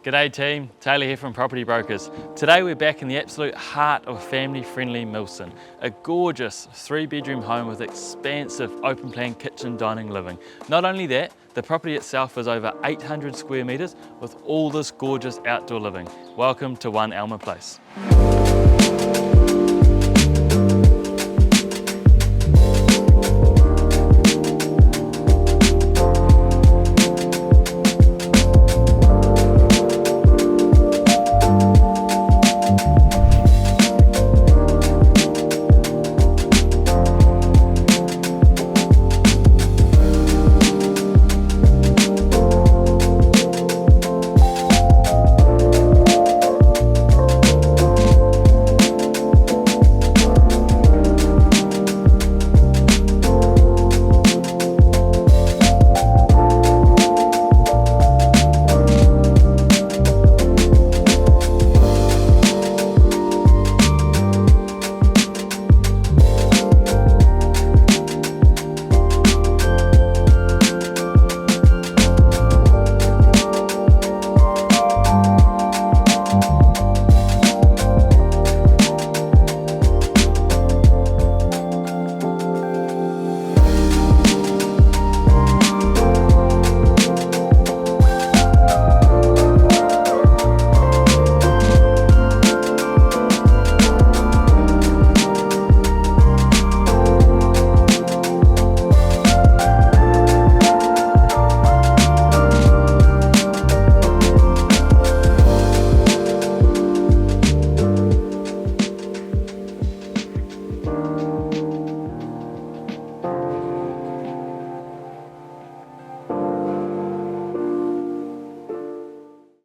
G'day team, Taylor here from Property Brokers. Today we're back in the absolute heart of family-friendly Milston, a gorgeous 3-bedroom home with expansive open-plan kitchen, dining, living. Not only that, the property itself is over 800 square metres with all this gorgeous outdoor living. Welcome to One Alma Place.